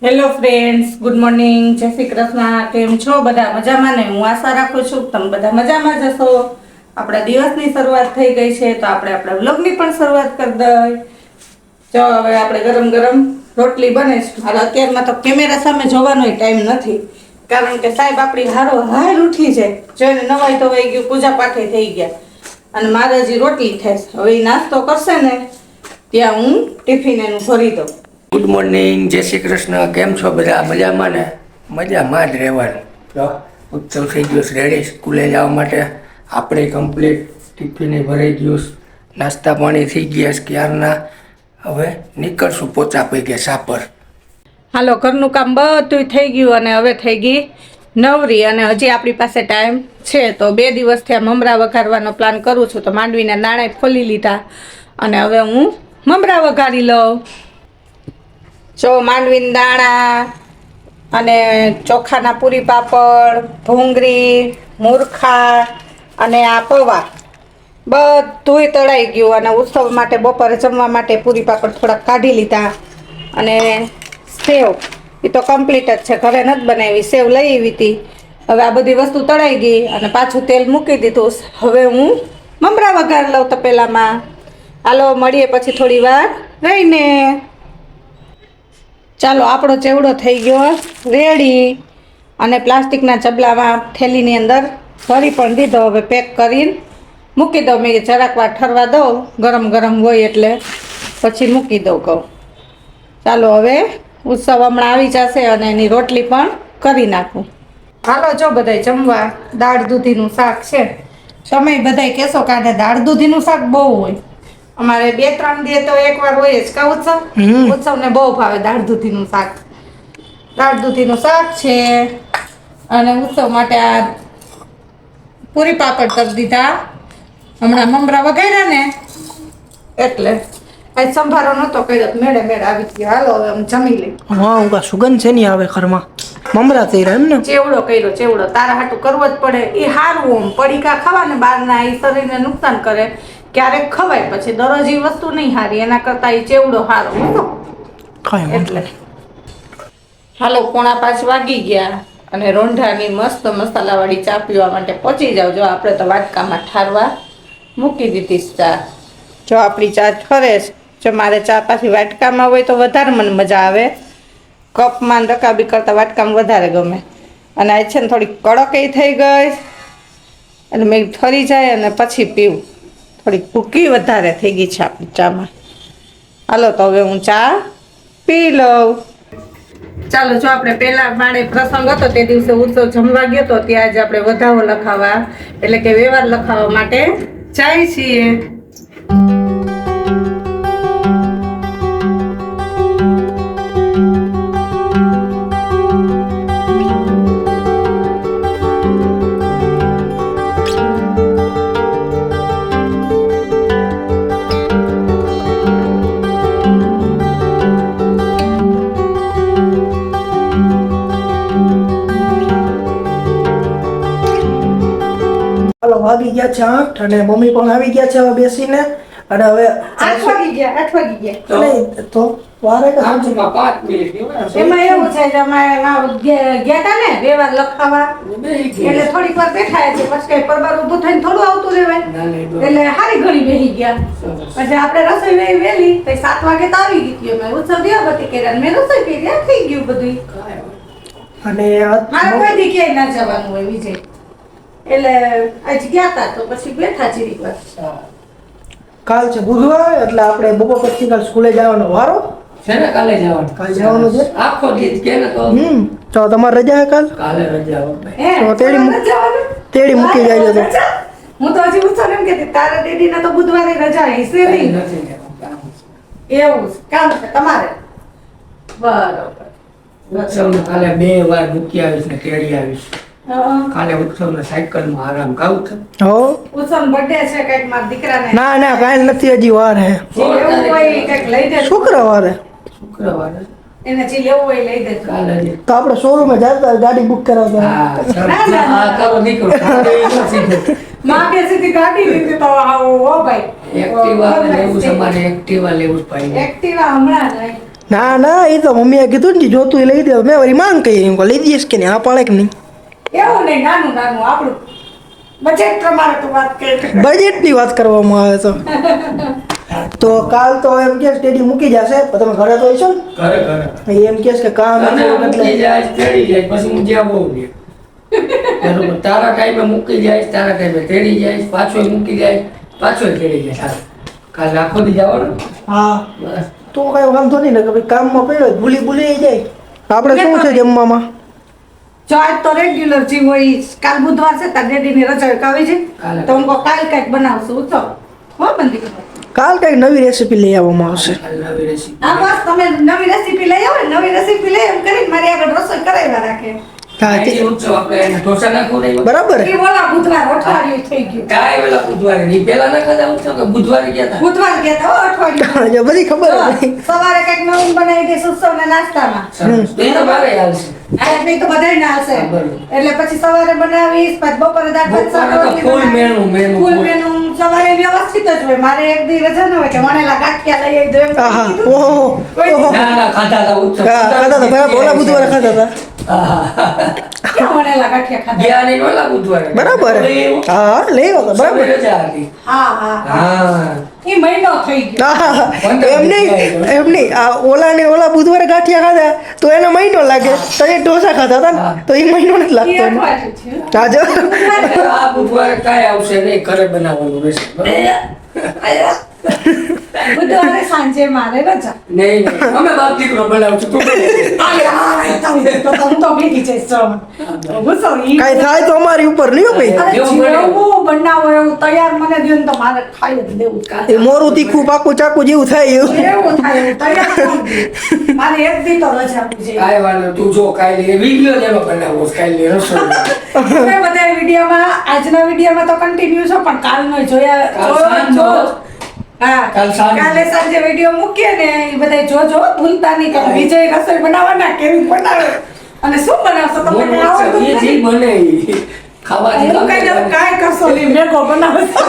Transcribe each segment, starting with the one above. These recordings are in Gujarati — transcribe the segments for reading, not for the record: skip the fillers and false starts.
હેલો ફ્રેન્ડ્સ, ગુડ મોર્નિંગ, જય શ્રી કૃષ્ણ. કેમ છો બધા? મજામાં ને? હું આશા રાખું છું તમે બધા મજામાં જ હશો. આપણા દિવસની શરૂઆત થઈ ગઈ છે તો આપણે આપણા વ્લોગની પણ શરૂઆત કરી દઈએ. જો હવે આપણે ગરમ ગરમ રોટલી બને છે. અને અત્યારમાં તો કેમેરા સામે જોવાનો ટાઈમ નથી, કારણ કે સાહેબ આપણી હારો હાર ઉઠી જાય. જોઈને નવાઈ ધોવાઈ ગયું, પૂજા પાઠે થઈ ગયા, અને મારે હજી રોટલી થાય છે. હવે નાસ્તો કરશે ને ત્યાં હું ટિફિન એનું ભરી દઉં. ગુડ મોર્નિંગ, જય શ્રી કૃષ્ણ. કેમ છો બધા? મજામાં ને? મજામાં જ રહેવાનું. તો ઉત્સવ થઈ ગયો છે રેડી સ્કૂલે જવા માટે. આપણે કમ્પ્લીટ ટિફિને ભરાઈ ગયું, નાસ્તા પાણી થઈ ગયા છે ક્યારના. હવે નીકળશું, પોચા પડી ગયા સાપર. હાલો, ઘરનું કામ બધું થઈ ગયું અને હવે થઈ ગઈ નવરી. અને હજી આપણી પાસે ટાઈમ છે તો 2 દિવસથી આ મમરા વઘારવાનો પ્લાન કરું છું. તો માંડવીના નાણાં ખોલી લીધા અને હવે હું મમરા વઘારી લઉં. જો માંડવીના દાણા અને ચોખાના પૂરી પાપડ, ભૂંગળી, મૂરખા અને આ પૌવા બધુંય તળાઈ ગયું. અને ઉત્સવ માટે બપોરે જમવા માટે પૂરી પાપડ થોડાક કાઢી લીધા. અને સેવ એ તો કમ્પ્લીટ જ છે, ઘરે નથી બનાવી, સેવ લઈ આવી હતી. હવે આ બધી વસ્તુ તળાઈ ગઈ અને પાછું તેલ મૂકી દીધું. હવે હું મમરા વઘાર લઉં તપેલામાં. હાલો, મળીએ પછી થોડી વાર રહીને. ચાલો, આપણો ચેવડો થઈ ગયો રેડી અને પ્લાસ્ટિકના ચબલામાં થેલીની અંદર ભરી પણ દીધો. હવે પેક કરીને મૂકી દઉં. મેં જરાક વાર ઠરવા દઉં, ગરમ ગરમ હોય એટલે પછી મૂકી દઉં કહું. ચાલો, હવે ઉત્સવ હમણાં આવી જશે અને એની રોટલી પણ કરી નાખું. હાલો, જો બધાય જમવા. દાળ દૂધીનું શાક છે. તમે બધાય કહેશો કે આને દાળ દૂધીનું શાક બહુ હોય. અમારે 2-3 દી તો એકવાર હોય જ કા ઉત્સવ. ઉત્સવને બહુ ભાવે દાળ દૂધીનું શાક. દાળ દૂધીનું શાક છે અને ઉત્સવ માટે આ પૂરી પાપડ કરી દીધા. હમણાં મમરા વઘાર્યા ને એટલે આજ સંભારો નતો કર્યો, મેળે મેળે આવી ગયો. હાલો, હવે હું જમી લઈ. હા, હું કા સુગંધ છે નહીં આવે ઘરમાં. મમરા થઈ રહ્યા એમ ને? ચેવડો કર્યો, ચેવડો તારા હાટું કરવો જ પડે. એ હારું, ઓમ પડીકા ખાવાને બહારના એ શરીરને નુકસાન કરે. ક્યારેક ખવાય, પછી દરરોજ એ વસ્તુ નહીં હારી. એના કરતા એ ચેવડો હારો એટલે. હાલો, 4:45 વાગી ગયા અને રોંઢાની મસ્ત મસાલાવાળી ચા પીવા માટે પહોંચી જાવ. જો આપણે તો વાટકામાં ઠારવા મૂકી દીધી ચા. જો આપણી ચા ઠરે છે. જો મારે ચા પાછી વાટકામાં હોય તો વધારે મને મજા આવે. કપમાં રકાબી કરતાં વાટકામાં વધારે ગમે. અને આ છે ને થોડી કડક એ થઈ ગઈ એટલે મેં ઠરી જાય અને પછી પીવું. થોડીક ભૂકી વધારે થઈ ગઈ છે આપણી ચામાં. હાલો, તો હવે હું ચા પી લઉં. ચાલો, જો આપણે પહેલા માળે પ્રસંગ હતો તે દિવસે ઉત્સવ જમવા ગયો તો ત્યાં જ આપણે વધાવો લખાવા એટલે કે વ્યવહાર લખાવવા માટે જાય છીએ. વાગી ગયા છે 8 અને મમ્મી પણ આવી ગયા છે હવે બેસીને. અને હવે 8 વાગી ગયા. નહીં તો વારે કે સમજી 5 મિનિટ એમાં એવું છે કે અમે ગયા તા ને વ્યવહાર લખાવા એટલે થોડીક વાર બેઠા છે. પછી કઈ પરબાર ઊભું થઈને થોડું આવતું રહેવાય એટલે હારી ઘણી બેસી ગયા. પછી આપણે રસોઈ વહેલી તો 7 વાગે તો આવી ગઈ. અમે ઉત્સવ દીવાબત્તી કર્યા, મેં રસોઈ કરી, થઈ ગયું બધું. અને મારે કોઈ દી ક્યાંય ના જવાનું હોય વિજય, એટલે આજ ગયા તા તો પછી બેઠા જરીક વાર. કાલ છે બુધવાર એટલે આપણે બપોર પછી કાલ સ્કૂલે જવાનો વારો છે ને. કાલે જવાનું. કાલ જવાનું છે આખો દિવસ કે ને તો તો તમારે રજા હે કાલ? કાલે રજા હોય. તો તેડી મૂકી જાય તો. હું તો હજી ઉત્સવ એમ કહેતી તારા ડેડીને તો બુધવારે રજા હશે નહીં. એવું કામ છે તમારે? બરોબર. ઉત્સવને કાલે 2 વાર મૂકી આવીશ ને તેડી આવીશ. કાલે ઉત્સવને સાયકલમાં આરામ ગાવું છે. હો, ઉત્સવ બર્થડે છે કઈક મારા દીકરાને. ના ના કાલ નથી, હજી વાર હે. એવું હોય કઈક લઈ દે. શુક્રવારે એને જે લેવું હોય લઈ દે. કાલે તો આપણે શોરૂમે જતા ગાડી બુક કરાવતા. માં કે સીધી ગાડી લીધી તો આવો હો ભાઈ. એક્ટિવા લેવું છે મારે. એક્ટિવા લેવું જ ભાઈ. એક્ટિવા હમણાં નહીં. ના ના એ તો મમ્મીએ કીધું ને જોતું એ લઈ દે મેં વળી માંગ કરી એમ કહું, લઈ દઈશ કે નહીં, આ પાડે કે નહીં. એવું નહીં, નાનું નાનું આપણું બજેટ પ્રમાણે તો વાત કરી. બજેટની વાત કરવામાં આવે તો કાલ તો એમ કે સ્ટેડી મૂકી જશે પણ તમે ઘરે તો હશો ને? ઘરે એમ કે છે કે કામ અને હતું મૂકી એટલે જાય તેડી જાય પછી હું જ્યાં બહુ દે બરોબર. તારા ટાઈમે મૂકી જાય, તારા ટાઈમે તેડી જાય, પાછો મૂકી જાય, પાછો તેડી જાય. સારું, કાલે આખો દી જવાનું. હા બસ તો કઈ વાંધો નહીં ને કે ભાઈ કામમાં પડ્યો ભૂલી જાય. આપણે શું છે જમવામાં? જો આજ તો રેગ્યુલર જીવ હોય, કાલ બુધવાર છે તાર ડેડીની રજા કાવી છે કાલે. તો હું કહું કાલ કંઈક બનાવશું તો હો બંધી કરો. કાલ કઈક નવી રેસીપી લઈ આવવામાં આવશે. કાલે નવી રેસીપી. હા બસ તમે નવી રેસીપી લઈ આવો ને, નવી રેસીપી લઈ એમ કરીને મારી આગળ રસોઈ કરાવ્યા રાખે. હા તે આજે ઉત્સવ આપણે એને ઢોસા નાખવું નહીં. બરાબર. એ ઓલા બુધવાર અઠવાડિયું થઈ ગયું. કાંઈ પેલા બુધવારે નહીં, પેલા ના ખાધા ઉત્સવ કે બુધવારે ગયા હતા. બુધવાર ગયા તા હો અઠવાડિયું. જો બધી ખબર હા, હતી. સવારે કંઈક નવું બનાવી દઈશું ઉત્સવના નાસ્તામાં. સરસ. તો એ તો મારે હાલશે. આ નહીં તો બધાય ના હશે. હા, બરોબર. એટલે પછી સવારે બનાવીશ, પછી બપોરે દાળ ભાત શાક બપોરે તો રોટલી full બનાવીશ. menu, Full full. menu સવારે વ્યવસ્થિત જ હોય. મારે એક દી રજા ન હોય કે વણેલા ગાંઠિયા લઈ આવી દો એમ આહા કીધું. ઓહો ઓહો ના ના ખાધા હતા ઉત્સવ. હા ખાતા હતા બરાબર ઓલા બુધવારે ખાતા હતા હા. ક્યાં વણેલા ગાંઠિયા ખાધા? ગયા નહીં ઓલા બુધવારે. બરાબર એવું. હા લઈ આવ્યો હતો બરાબર. સવારે રજા હતી. હા હા હા. એ મહિનો થઈ ગયો. હા, એમ નહીં આ ઓલા બુધવારે ગાંઠિયા ખાધા તો એને મહિનો લાગે તો એ ઢોસા ખાતા હતા ને તો એ મહિનો નથી એ લાગતો એને. અઠવાડિયું છે. હા જો આ બુધવારે કાંઈ આવશે નહીં, ઘરે બનાવવાનું રહેશે. બુધવારે સાંજે મારે રજા. નહીં નહીં, અમે બાપ દીકરો બનાવશું, તું બનાવજે. તો હું તો ભેગી જઈશ શ્રવણ. ગુસ્સો ઈ- કાંઈ થાય તો અમારી ઉપર નહીં હો ભાઈ. અરે જેવું બને એવું. જેવું બનાવો એવું તૈયાર મને દ્યો ને તો મારે ખાઈ જ લેવું. એ મોરું તીખું પાકું ચાકુ જેવું થાય એવું. એવું થાય એવું તૈયાર કોણ દે? મારે એક દી તો રજા આપવી છે. કાંઈ વાંધો નહીં, તું જો કાંઈ નહીં, વિડીયો જેનો બનાવવો છે, કાંઈ નહીં, રસોઈ. તમે બધા વિડીયોમાં આજના વિડીયોમાં તો કન્ટિન્યુ છો પણ કાલનો જોયા કાલ જોયો સાંજનો. જો. હા કાલ સાંજનો. કાલે સાંજે વિડીયો મૂકીએ ને એ બધા જોજો ભૂલતા નહીં કે વિજય રસોઈ બનાવવાના કેવી બનાવે અને શું બનાવશો તમને મોટું કંઈ આવડતું ઉત્સવ, એ જે નથી? બને ઈ. ખાવાથી હું કઈ જાઉં, કાંઈ કરશો નહીં મેગો બનાવશો.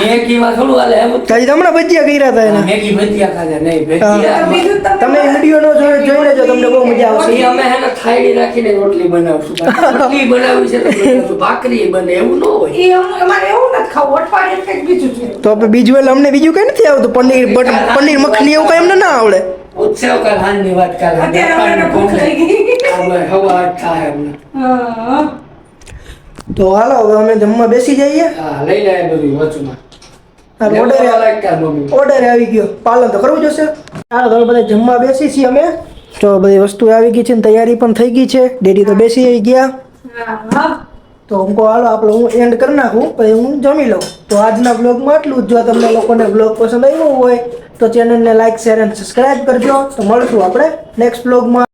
મેગીમાં થોડું હાલે એમ જ. હજી હમણાં ભજીયા કર્યા હતા એના. મેગી ભજીયા ખાધા નહીં, તો ભજીયા. બીજું તમે વિડીયો નો જોઈ લેજો તમને બહુ મજા આવશે. પછી અમે હે ને થાળી રાખીને રોટલી બનાવશું. રોટલી બનાવી છે તો બનાવશું. ભાખરી બને એવું ન હોય. એ અમારે એવું નથી ખાવું અઠવાડિયે કંઈક બીજું જોઈએ. તો આપણે બીજું એટલે અમને બીજું કઈ નથી આવતું પનીર મખની એવું કઈ અમને ના આવડે. ઉત્સવ કાલ હાંજની વાત કાલે. અત્યારે અમને ભૂખ લાગી. હવે હવા 8 થાય અમને. હા. તો હાલો હવે અમે જમવા બેસી જઈએ. હા, લઈ લે બધું વચમાં. ઓર્ડર લાગતા મમ્મી. ઓર્ડર આવી ગયો પાલન તો કરવું જોશે. હાલો તો બધા જમવા બેસી છીએ અમે. તો બધી વસ્તુ આવી ગઈ છે ને તૈયારી પણ થઈ ગઈ છે. ડેડી તો બેસી ગયા. હા. તો હું હાલો આપણે હું એન્ડ કરી નાખું પછી હું જમી લઉં. તો આજના બ્લોગમાં આટલું જ. જો તમને લોકોને બ્લોગ પસંદ આવ્યો હોય તો ચેનલને લાઈક શેર અને સબસ્ક્રાઇબ કરજો. તો મળશું આપણે નેક્સ્ટ બ્લોગમાં.